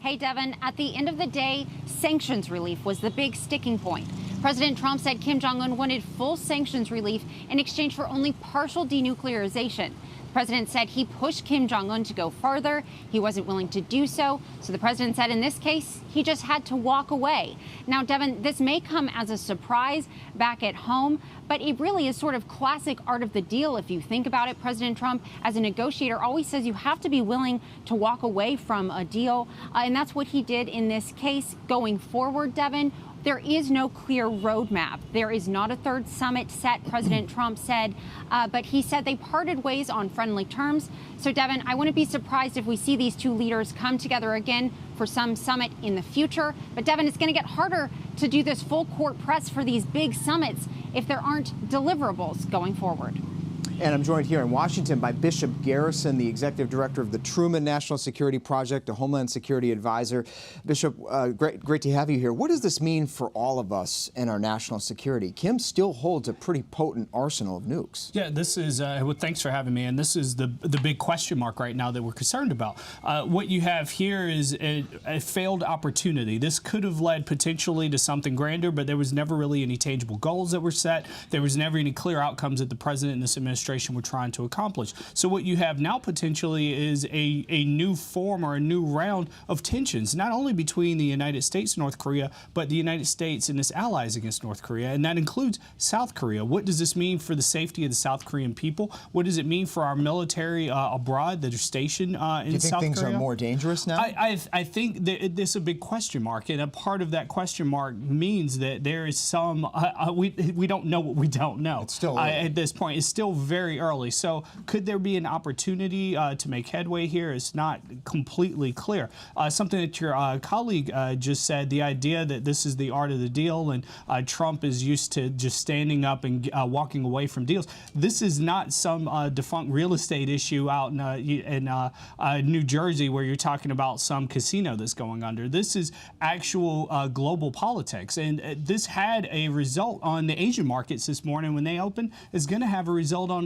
Hey, Devin, at the end of the day, sanctions relief was the big sticking point. President Trump said Kim Jong-un wanted full sanctions relief in exchange for only partial denuclearization. The president said he pushed Kim Jong-un to go further. He wasn't willing to do so. So the president said in this case, he just had to walk away. Now, Devin, this may come as a surprise back at home, but it really is sort of classic art of the deal if you think about it. President Trump, as a negotiator, always says you have to be willing to walk away from a deal. And that's what he did in this case. Going forward, Devin, there is no clear roadmap. There is not a third summit set, President Trump said, but he said they parted ways on friendly terms. So, Devin, I wouldn't be surprised if we see these two leaders come together again for some summit in the future. But, Devin, it's going to get harder to do this full court press for these big summits if there aren't deliverables going forward. And I'm joined here in Washington by Bishop Garrison, the executive director of the Truman National Security Project, a Homeland Security advisor. Bishop, great to have you here. What does this mean for all of us and our national security? Kim still holds a pretty potent arsenal of nukes. Yeah, this is, well, thanks for having me. And this is the big question mark right now that we're concerned about. What you have here is a failed opportunity. This could have led potentially to something grander, but there was never really any tangible goals that were set. There was never any clear outcomes that the president and this administration were trying to accomplish. So what you have now potentially is a new form or a new round of tensions, not only between the United States and North Korea, but the United States and its allies against North Korea, and that includes South Korea. What does this mean for the safety of the South Korean people? What does it mean for our military abroad that are stationed in South Korea? Do you think things are more dangerous now? I think that this is a big question mark, and a part of that question mark means that there is some, we don't know what we don't know. It's still at this point. It's still very early. So could there be an opportunity to make headway here? It's not completely clear. Something that your colleague just said, the idea that this is the art of the deal and Trump is used to just standing up and walking away from deals. This is not some defunct real estate issue out in New Jersey where you're talking about some casino that's going under. This is actual global politics. And this had a result on the Asian markets this morning when they opened. It's going to have a result on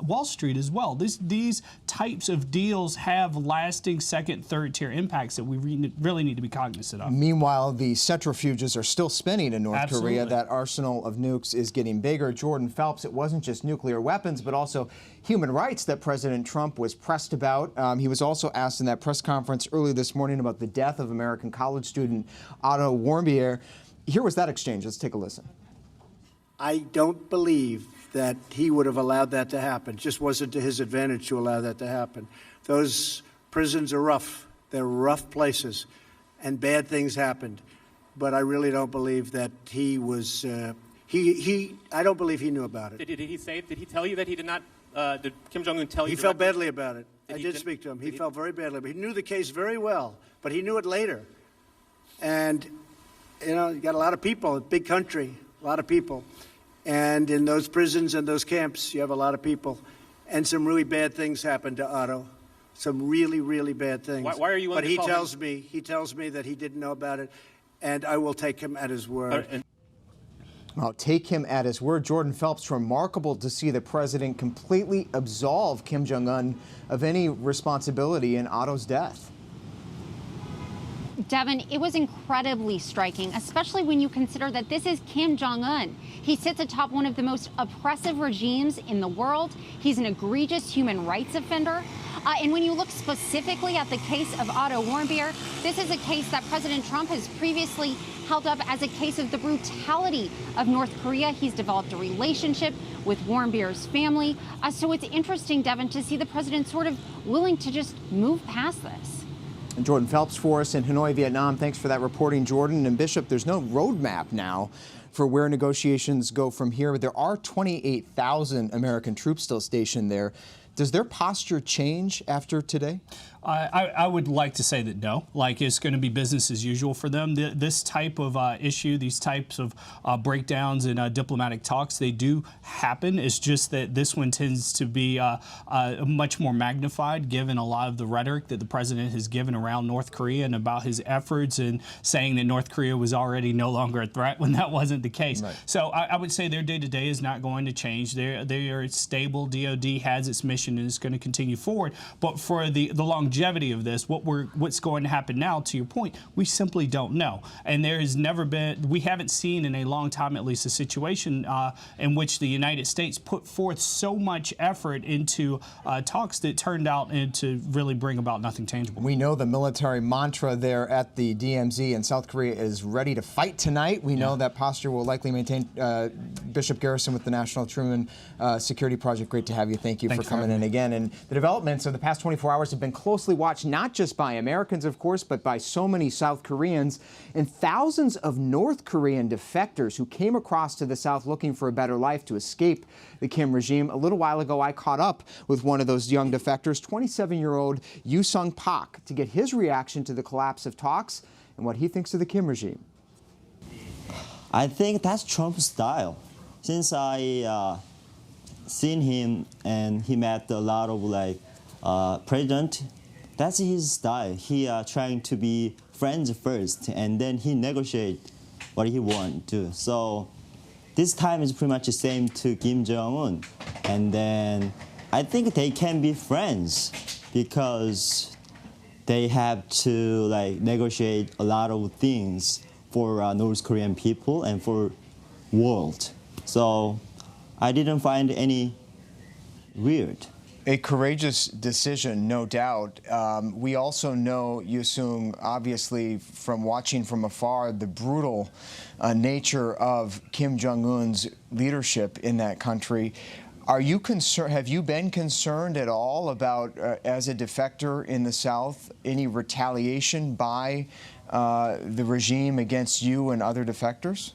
Wall Street as well. These types of deals have lasting second, third tier impacts that we really need to be cognizant of. Meanwhile, the centrifuges are still spinning in North Korea. That arsenal of nukes is getting bigger. Jordan Phelps, it wasn't just nuclear weapons, but also human rights that President Trump was pressed about. He was also asked in that press conference earlier this morning about the death of American college student Otto Warmbier. Here was that exchange. Let's take a listen. I don't believe that he would have allowed that to happen. It just wasn't to his advantage to allow that to happen. Those prisons are rough. They're rough places, and bad things happened. But I really don't believe that he was, I don't believe he knew about it. Did he tell you that he did not, did Kim Jong-un tell you? He felt badly about it. I did speak to him. He felt very badly. He knew the case very well, but he knew it later. And, you know, you got a lot of people, a big country, a lot of people. And in those prisons and those camps, you have a lot of people. And some really bad things happened to Otto. Some really, really bad things. Why are you willing to call him? He tells me that he didn't know about it, and I will take him at his word. Well, take him at his word. Jordan Phelps, remarkable to see the president completely absolve Kim Jong-un of any responsibility in Otto's death. Devin, it was incredibly striking, especially when you consider that this is Kim Jong-un. He sits atop one of the most oppressive regimes in the world. He's an egregious human rights offender. And when you look specifically at the case of Otto Warmbier, this is a case that President Trump has previously held up as a case of the brutality of North Korea. He's developed a relationship with Warmbier's family. So it's interesting, Devin, to see the president sort of willing to just move past this. And Jordan Phelps for us in Hanoi, Vietnam. Thanks for that reporting, Jordan. And Bishop, there's no roadmap now for where negotiations go from here. But there are 28,000 American troops still stationed there. Does their posture change after today? I would like to say that no, like it's going to be business as usual for them. This type of issue, these types of breakdowns in diplomatic talks, they do happen. It's just that this one tends to be much more magnified given a lot of the rhetoric that the president has given around North Korea and about his efforts and saying that North Korea was already no longer a threat when that wasn't the case. Right. So I would say their day-to-day is not going to change. They are stable. DOD has its mission and is going to continue forward. But for the longevity longevity of this, what's going to happen now, to your point, we simply don't know. And there has never been, we haven't seen in a long time at least, a situation in which the United States put forth so much effort into talks that turned out to really bring about nothing tangible. We know the military mantra there at the DMZ in South Korea is ready to fight tonight. We know that posture will likely maintain. Bishop Garrison with the National Truman Security Project, great to have you. Thank you for coming in again. And the developments of the past 24 hours have been closely watched, not just by Americans, of course, but by so many South Koreans and thousands of North Korean defectors who came across to the South looking for a better life to escape the Kim regime. A little while ago, I caught up with one of those young defectors, 27-year-old Yoo-Sung Park, to get his reaction to the collapse of talks and what he thinks of the Kim regime. I think that's Trump's style. Since I seen him and he met a lot of president, that's his style. He trying to be friends first, and then he negotiate what he want to. So this time is pretty much the same to Kim Jong-un, and then I think they can be friends because they have to negotiate a lot of things for North Korean people and for world. So I didn't find any weird. A courageous decision, no doubt. We also know, Yoo-Sung, obviously, from watching from afar, the brutal nature of Kim Jong-un's leadership in that country. Are you concerned? Have you been concerned at all about, as a defector in the South, any retaliation by the regime against you and other defectors?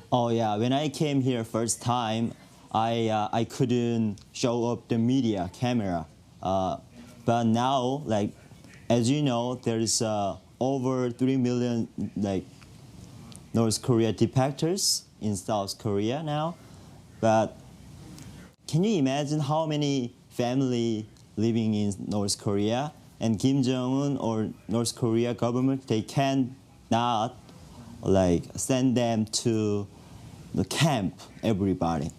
Oh yeah, when I came here first time, I couldn't show up the media camera, but now, as you know, there's over 3 million North Korea defectors in South Korea now. But can you imagine how many family living in North Korea, and Kim Jong-un or North Korea government, they cannot send them to the camp, everybody.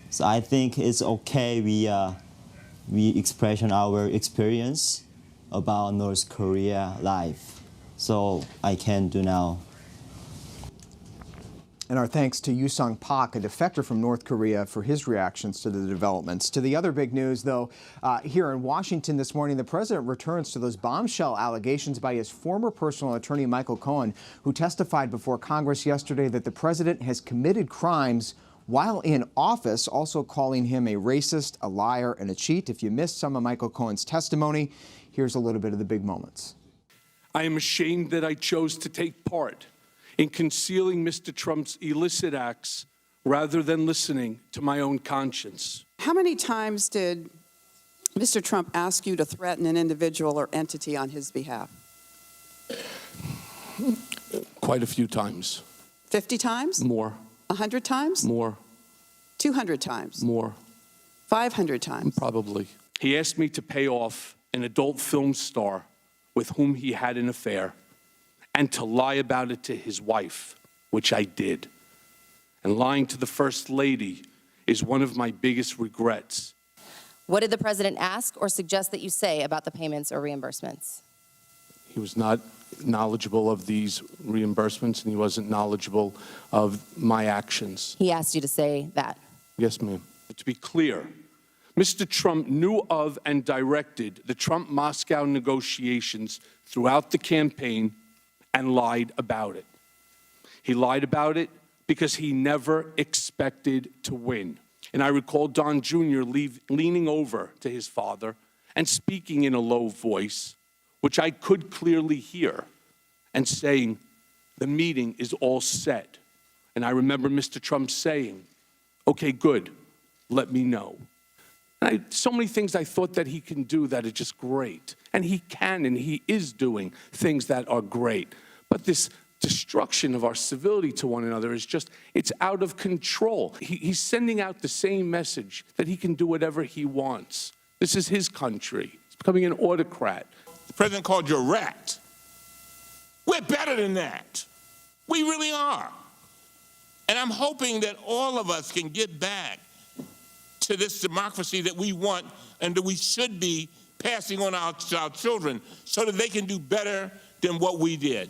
So I think it's okay we express our experience about North Korea life. So I can do now. And our thanks to Yoo-Sung Park, a defector from North Korea, for his reactions to the developments. To the other big news, though, here in Washington this morning, the president returns to those bombshell allegations by his former personal attorney, Michael Cohen, who testified before Congress yesterday that the president has committed crimes while in office, also calling him a racist, a liar, and a cheat. If you missed some of Michael Cohen's testimony, here's a little bit of the big moments. I am ashamed that I chose to take part in concealing Mr. Trump's illicit acts rather than listening to my own conscience. How many times did Mr. Trump ask you to threaten an individual or entity on his behalf? Quite a few times. 50 times? More. 100 times? More. 200 times? More. 500 times? Probably. He asked me to pay off an adult film star with whom he had an affair, and to lie about it to his wife, which I did. And lying to the First Lady is one of my biggest regrets. What did the president ask or suggest that you say about the payments or reimbursements? He was not knowledgeable of these reimbursements, and he wasn't knowledgeable of my actions. He asked you to say that. Yes, ma'am. To be clear, Mr. Trump knew of and directed the Trump-Moscow negotiations throughout the campaign and lied about it. He lied about it because he never expected to win. And I recall Don Jr. leaning over to his father and speaking in a low voice, which I could clearly hear, and saying, "The meeting is all set." And I remember Mr. Trump saying, "Okay, good, let me know." So many things I thought that he can do that are just great. And he can, and he is doing things that are great. But this destruction of our civility to one another is just, it's out of control. He's sending out the same message that he can do whatever he wants. This is his country. He's becoming an autocrat. The president called you a rat. We're better than that. We really are. And I'm hoping that all of us can get back to this democracy that we want and that we should be passing on to our children so that they can do better than what we did.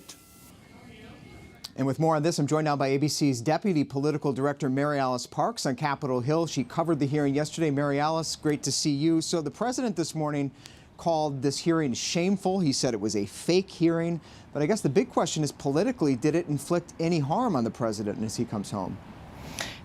And with more on this, I'm joined now by ABC's Deputy Political Director, Mary Alice Parks, on Capitol Hill. She covered the hearing yesterday. Mary Alice, great to see you. So the president this morning called this hearing shameful. He said it was a fake hearing. But I guess the big question is, politically, did it inflict any harm on the president as he comes home?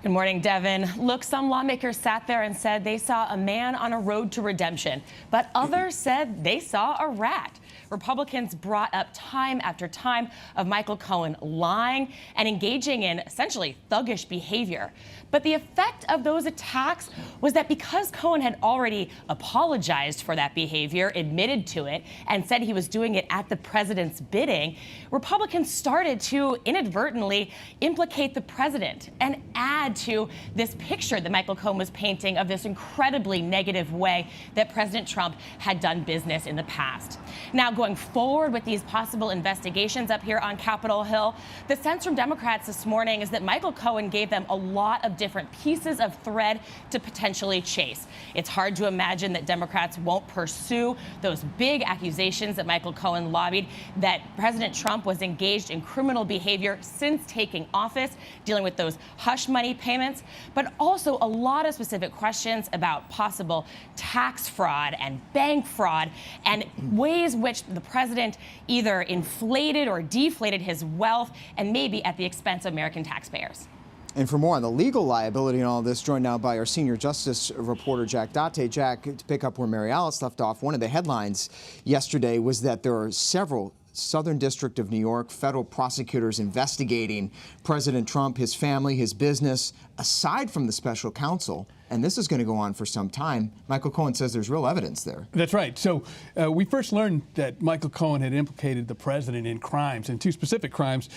Good morning, Devin. Look, some lawmakers sat there and said they saw a man on a road to redemption, but others said they saw a rat. Republicans brought up time after time of Michael Cohen lying and engaging in essentially thuggish behavior. But the effect of those attacks was that because Cohen had already apologized for that behavior, admitted to it, and said he was doing it at the president's bidding, Republicans started to inadvertently implicate the president and add to this picture that Michael Cohen was painting of this incredibly negative way that President Trump had done business in the past. Now, going forward with these possible investigations up here on Capitol Hill, the sense from Democrats this morning is that Michael Cohen gave them a lot of different pieces of thread to potentially chase. It's hard to imagine that Democrats won't pursue those big accusations that Michael Cohen lobbied, that President Trump was engaged in criminal behavior since taking office, dealing with those hush money payments, but also a lot of specific questions about possible tax fraud and bank fraud and ways which the president either inflated or deflated his wealth, and maybe at the expense of American taxpayers. And for more on the legal liability and all this, joined now by our senior justice reporter, Jack Date. Jack, to pick up where Mary Alice left off, one of the headlines yesterday was that there are several Southern District of New York federal prosecutors investigating President Trump, his family, his business, aside from the special counsel. And this is going to go on for some time. Michael Cohen says there's real evidence there. That's right. So we first learned that Michael Cohen had implicated the president in crimes, and two specific crimes,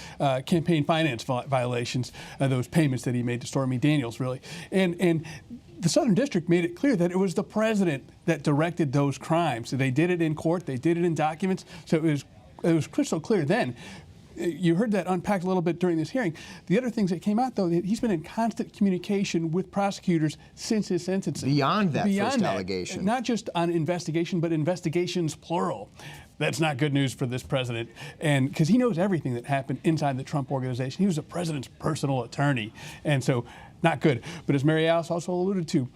campaign finance violations, those payments that he made to Stormy Daniels, really. And the Southern District made it clear that it was the president that directed those crimes. So they did it in court. They did it in documents. So it was crystal clear then. You heard that unpacked a little bit during this hearing. The other things that came out, though, he's been in constant communication with prosecutors since his sentencing. Beyond that first allegation. Not just on investigation, but investigations plural. That's not good news for this president, and because he knows everything that happened inside the Trump organization. He was the president's personal attorney, and so not good. But as Mary Alice also alluded to,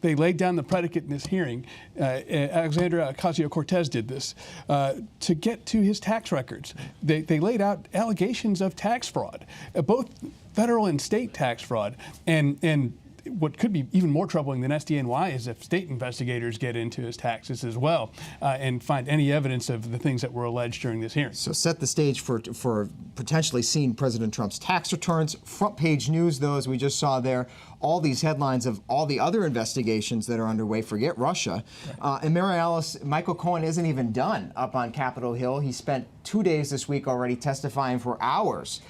they laid down the predicate in this hearing. Alexandria Ocasio-Cortez did this to get to his tax records. They laid out allegations of tax fraud, both federal and state tax fraud. And what could be even more troubling than SDNY is if state investigators get into his taxes as well and find any evidence of the things that were alleged during this hearing. So set the stage for potentially seeing President Trump's tax returns. Front page news, though, as we just saw there, all these headlines of all the other investigations that are underway. Forget Russia. Right. And Mary Alice, Michael Cohen isn't even done up on Capitol Hill. He spent 2 days this week already testifying for hours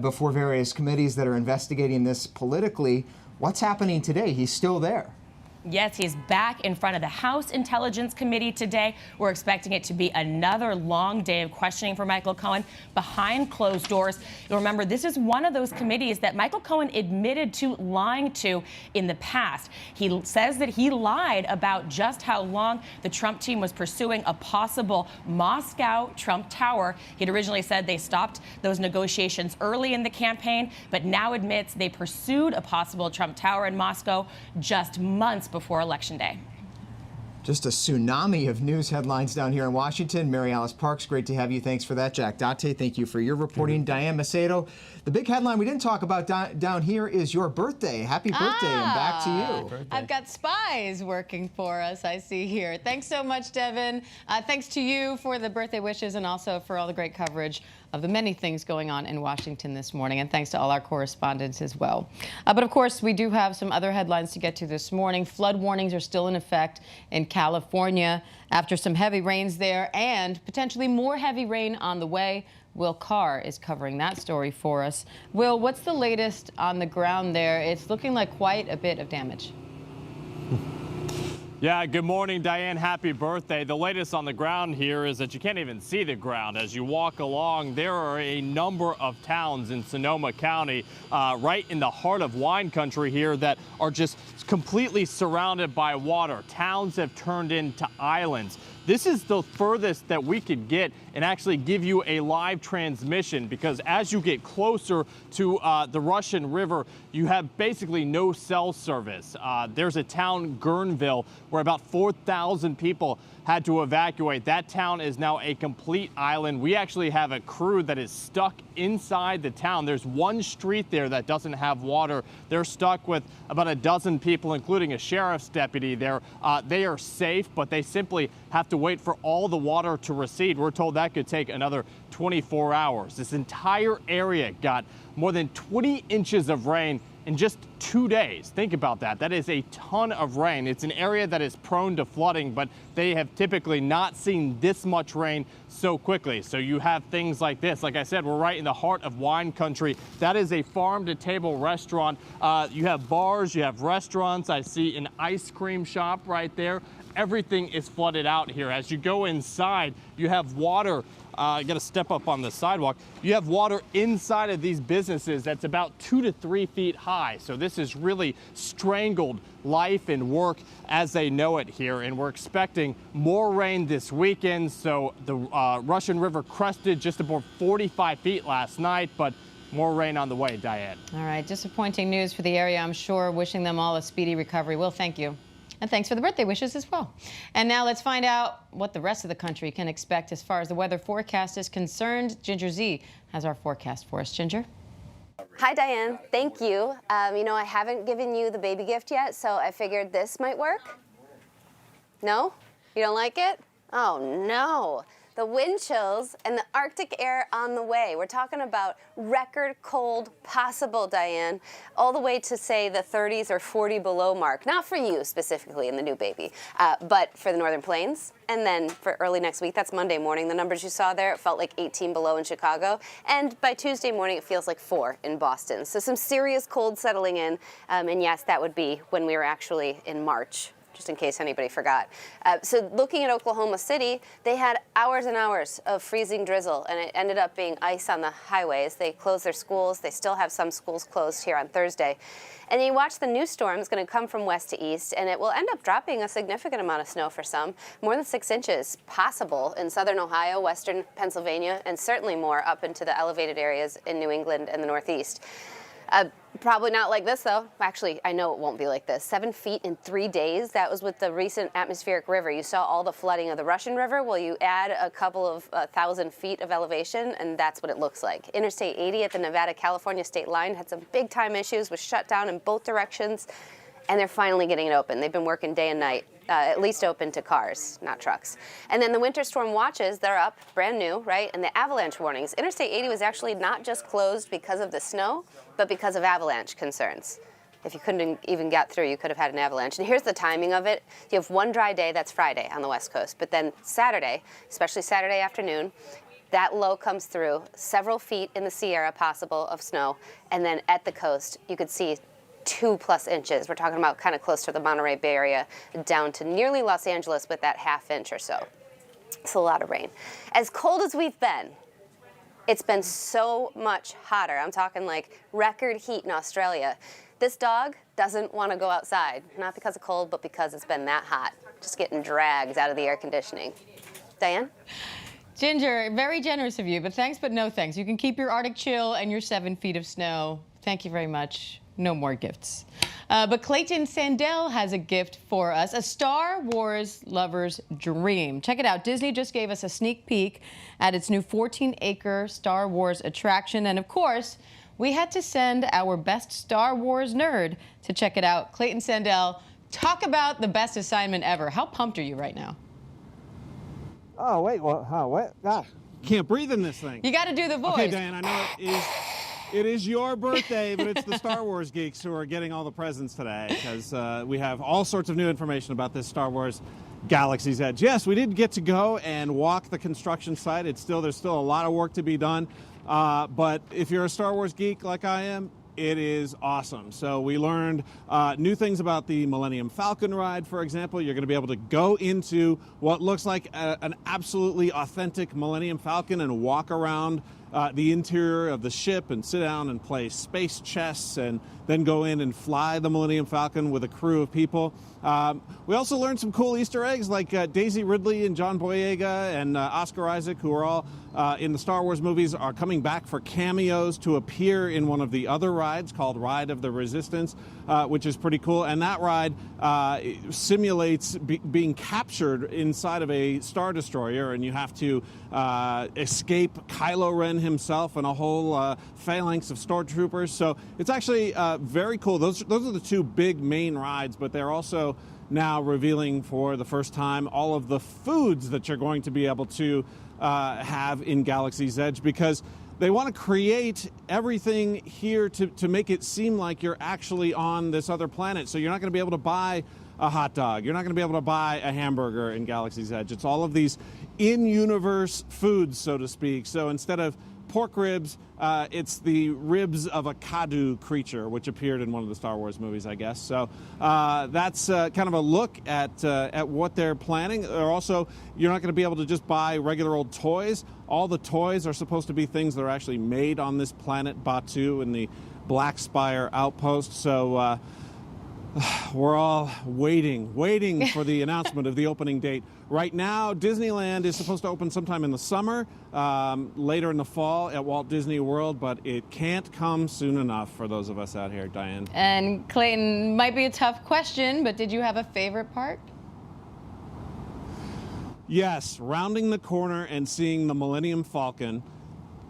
before various committees that are investigating this politically. What's happening today? He's still there. Yes, he's back in front of the House Intelligence Committee today. We're expecting it to be another long day of questioning for Michael Cohen behind closed doors. You'll remember, this is one of those committees that Michael Cohen admitted to lying to in the past. He says that he lied about just how long the Trump team was pursuing a possible Moscow Trump Tower. He'd originally said they stopped those negotiations early in the campaign, but now admits they pursued a possible Trump Tower in Moscow just months before Election Day. Just a tsunami of news headlines down here in Washington. Mary Alice Parks, great to have you. Thanks for that. Jack Date, thank you for your reporting. Diane Macedo, the big headline we didn't talk about down here is your birthday. Happy birthday, and back to you. I've got spies working for us, I see here. Thanks so much, Devin. Thanks to you for the birthday wishes and also for all the great coverage of the many things going on in Washington this morning, and thanks to all our correspondents as well. But of course, we do have some other headlines to get to this morning. Flood warnings are still in effect in California after some heavy rains there and potentially more heavy rain on the way. Will Carr is covering that story for us. Will, what's the latest on the ground there? It's looking like quite a bit of damage. Yeah, good morning, Diane. Happy birthday. The latest on the ground here is that you can't even see the ground. As you walk along, there are a number of towns in Sonoma County, right in the heart of wine country here, that are just completely surrounded by water. Towns have turned into islands. This is the furthest that we could get and actually give you a live transmission, because as you get closer to the Russian River, you have basically no cell service. There's a town, Guerneville, where about 4,000 people had to evacuate. That town is now a complete island. We actually have a crew that is stuck inside the town. There's one street there that doesn't have water. They're stuck with about a dozen people, including a sheriff's deputy there. They are safe, but they simply have to wait for all the water to recede. We're told that could take another 24 hours. This entire area got more than 20 inches of rain in just 2 days. Think about that. That is a ton of rain. It's an area that is prone to flooding, but they have typically not seen this much rain so quickly. So you have things like this. Like I said, we're right in the heart of wine country. That is a farm-to-table restaurant. You have bars, you have restaurants. I see an ice cream shop right there. Everything is flooded out here. As you go inside, you have water. You got to step up on the sidewalk. You have water inside of these businesses that's about 2 to 3 feet high. So this has really strangled life and work as they know it here. And we're expecting more rain this weekend. So the Russian River crested just above 45 feet last night, but more rain on the way, Diane. All right, disappointing news for the area, I'm sure. Wishing them all a speedy recovery. Will, thank you. And thanks for the birthday wishes as well. And now let's find out what the rest of the country can expect as far as the weather forecast is concerned. Ginger Z has our forecast for us. Ginger? Hi, Diane. Thank you. You know, I haven't given you the baby gift yet, so I figured this might work. No? You don't like it? Oh, no. The wind chills and the Arctic air on the way. We're talking about record cold possible, Diane, all the way to, say, the 30s or 40 below mark. Not for you specifically in the new baby, but for the Northern Plains. And then for early next week, that's Monday morning, the numbers you saw there, it felt like 18 below in Chicago. And by Tuesday morning, it feels like 4 in Boston. So some serious cold settling in. And yes, that would be when we were actually in March, just in case anybody forgot. So looking at Oklahoma City, they had hours and hours of freezing drizzle, and it ended up being ice on the highways. They closed their schools. They still have some schools closed here on Thursday. And you watch the new storm is going to come from west to east, and it will end up dropping a significant amount of snow for some, more than 6 inches possible in southern Ohio, western Pennsylvania, and certainly more up into the elevated areas in New England and the Northeast. Probably not like this, though. Actually, I know it won't be like this. 7 feet in 3 days. That was with the recent atmospheric river. You saw all the flooding of the Russian River. Well, you add a couple of 1,000 feet of elevation, and that's what it looks like. Interstate 80 at the Nevada-California state line had some big-time issues, was shut down in both directions, and they're finally getting it open. They've been working day and night. At least open to cars, not trucks. And then the winter storm watches, they're up, brand new, right? And the avalanche warnings. Interstate 80 was actually not just closed because of the snow, but because of avalanche concerns. If you couldn't even get through, you could have had an avalanche. And here's the timing of it. You have one dry day, that's Friday on the West Coast. But then Saturday, especially Saturday afternoon, that low comes through, several feet in the Sierra possible of snow. And then at the coast, you could see 2+ inches. We're talking about kind of close to the Monterey Bay Area, down to nearly Los Angeles with that ½ inch or so. It's a lot of rain. As cold as we've been, it's been so much hotter. I'm talking like record heat in Australia. This dog doesn't want to go outside, not because of cold, but because it's been that hot. Just getting dragged out of the air conditioning. Diane? Ginger, very generous of you, but thanks, but no thanks. You can keep your Arctic chill and your 7 feet of snow. Thank you very much. No more gifts. But Clayton Sandell has a gift for us, a Star Wars lover's dream. Check it out. Disney just gave us a sneak peek at its new 14-acre Star Wars attraction. And of course, we had to send our best Star Wars nerd to check it out. Clayton Sandell, talk about the best assignment ever. How pumped are you right now? Oh, wait, what? Ah, can't breathe in this thing. You got to do the voice. Okay, Diane, I know it is your birthday, but it's the Star Wars geeks who are getting all the presents today, because we have all sorts of new information about this Star Wars Galaxy's Edge. Yes, we did get to go and walk the construction site. There's still a lot of work to be done, but if you're a Star Wars geek like I am, It is awesome. So we learned new things about the Millennium Falcon ride, for example. You're going to be able to go into what looks like an absolutely authentic Millennium Falcon and walk around the interior of the ship and sit down and play space chess and then go in and fly the Millennium Falcon with a crew of people. We also learned some cool Easter eggs like Daisy Ridley and John Boyega and Oscar Isaac, who are all in the Star Wars movies, are coming back for cameos to appear in one of the other rides called Ride of the Resistance, which is pretty cool. And that ride simulates being captured inside of a Star Destroyer, and you have to escape Kylo Ren himself and a whole phalanx of stormtroopers. So it's actually very cool. Those are the two big main rides, but they're also now revealing for the first time all of the foods that you're going to be able to have in Galaxy's Edge, because they want to create everything here to make it seem like you're actually on this other planet. So you're not going to be able to buy a hot dog. You're not going to be able to buy a hamburger in Galaxy's Edge. It's all of these in-universe foods, so to speak. So instead of pork ribs, it's the ribs of a Kadu creature, which appeared in one of the Star Wars movies, I guess. So that's kind of a look at what they're planning. Also, you're not going to be able to just buy regular old toys. All the toys are supposed to be things that are actually made on this planet, Batuu, in the Black Spire outpost. So we're all waiting for the announcement of the opening date. Right now, Disneyland is supposed to open sometime in the summer, later in the fall at Walt Disney World, but it can't come soon enough for those of us out here, Diane. And Clayton, might be a tough question, but did you have a favorite part? Yes, rounding the corner and seeing the Millennium Falcon,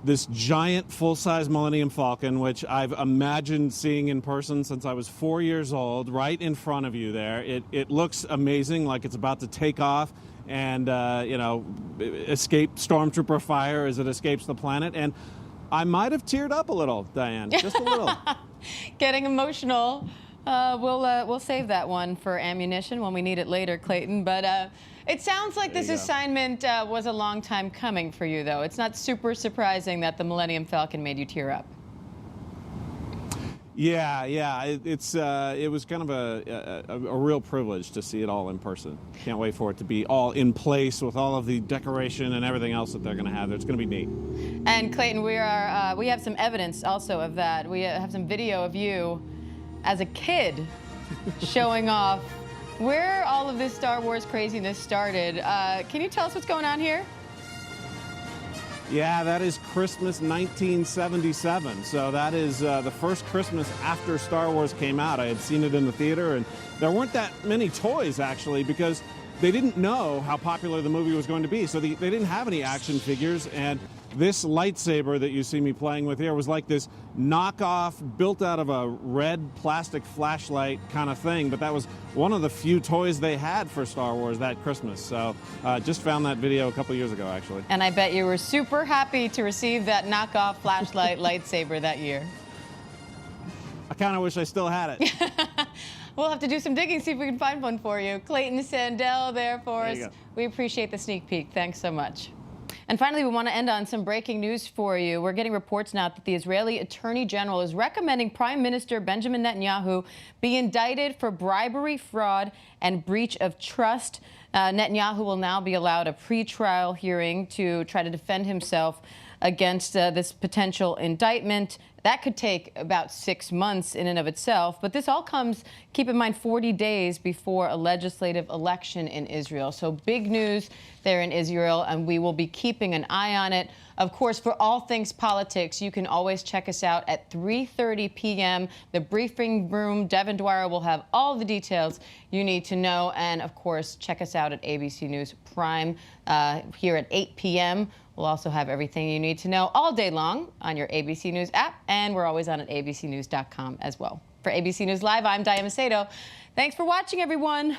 this giant full-size Millennium Falcon, which I've imagined seeing in person since I was 4 years old, right in front of you there. It looks amazing, like it's about to take off and, escape stormtrooper fire as it escapes the planet. And I might have teared up a little, Diane, just a little. Getting emotional. We'll save that one for ammunition when we need it later, Clayton. But it sounds like this assignment was a long time coming for you, though. It's not super surprising that the Millennium Falcon made you tear up. Yeah. It was kind of a real privilege to see it all in person. Can't wait for it to be all in place with all of the decoration and everything else that they're going to have. It's going to be neat. And Clayton, we have some evidence also of that. We have some video of you as a kid showing off where all of this Star Wars craziness started. Can you tell us what's going on here? Yeah, that is Christmas 1977. So that is the first Christmas after Star Wars came out. I had seen it in the theater, and there weren't that many toys, actually, because they didn't know how popular the movie was going to be. So they didn't have any action figures, and this lightsaber that you see me playing with here was like this knockoff built out of a red plastic flashlight kind of thing, but that was one of the few toys they had for Star Wars that Christmas. So just found that video a couple years ago, actually. And I bet you were super happy to receive that knockoff flashlight lightsaber that year. I kind of wish I still had it. We'll have to do some digging, see if we can find one for you. Clayton Sandell there for us. We appreciate the sneak peek. Thanks so much. And finally, we want to end on some breaking news for you. We're getting reports now that the Israeli Attorney General is recommending Prime Minister Benjamin Netanyahu be indicted for bribery, fraud, and breach of trust. Netanyahu will now be allowed a pre-trial hearing to try to defend himself against this potential indictment. That could take about 6 months in and of itself. But this all comes, keep in mind, 40 days before a legislative election in Israel. So big news there in Israel, and we will be keeping an eye on it. Of course, for all things politics, you can always check us out at 3:30 p.m. The briefing room. Devin Dwyer will have all the details you need to know. And, of course, check us out at ABC News Prime here at 8 p.m. We'll also have everything you need to know all day long on your ABC News app, and we're always on at abcnews.com as well. For ABC News Live, I'm Diane Macedo. Thanks for watching, everyone.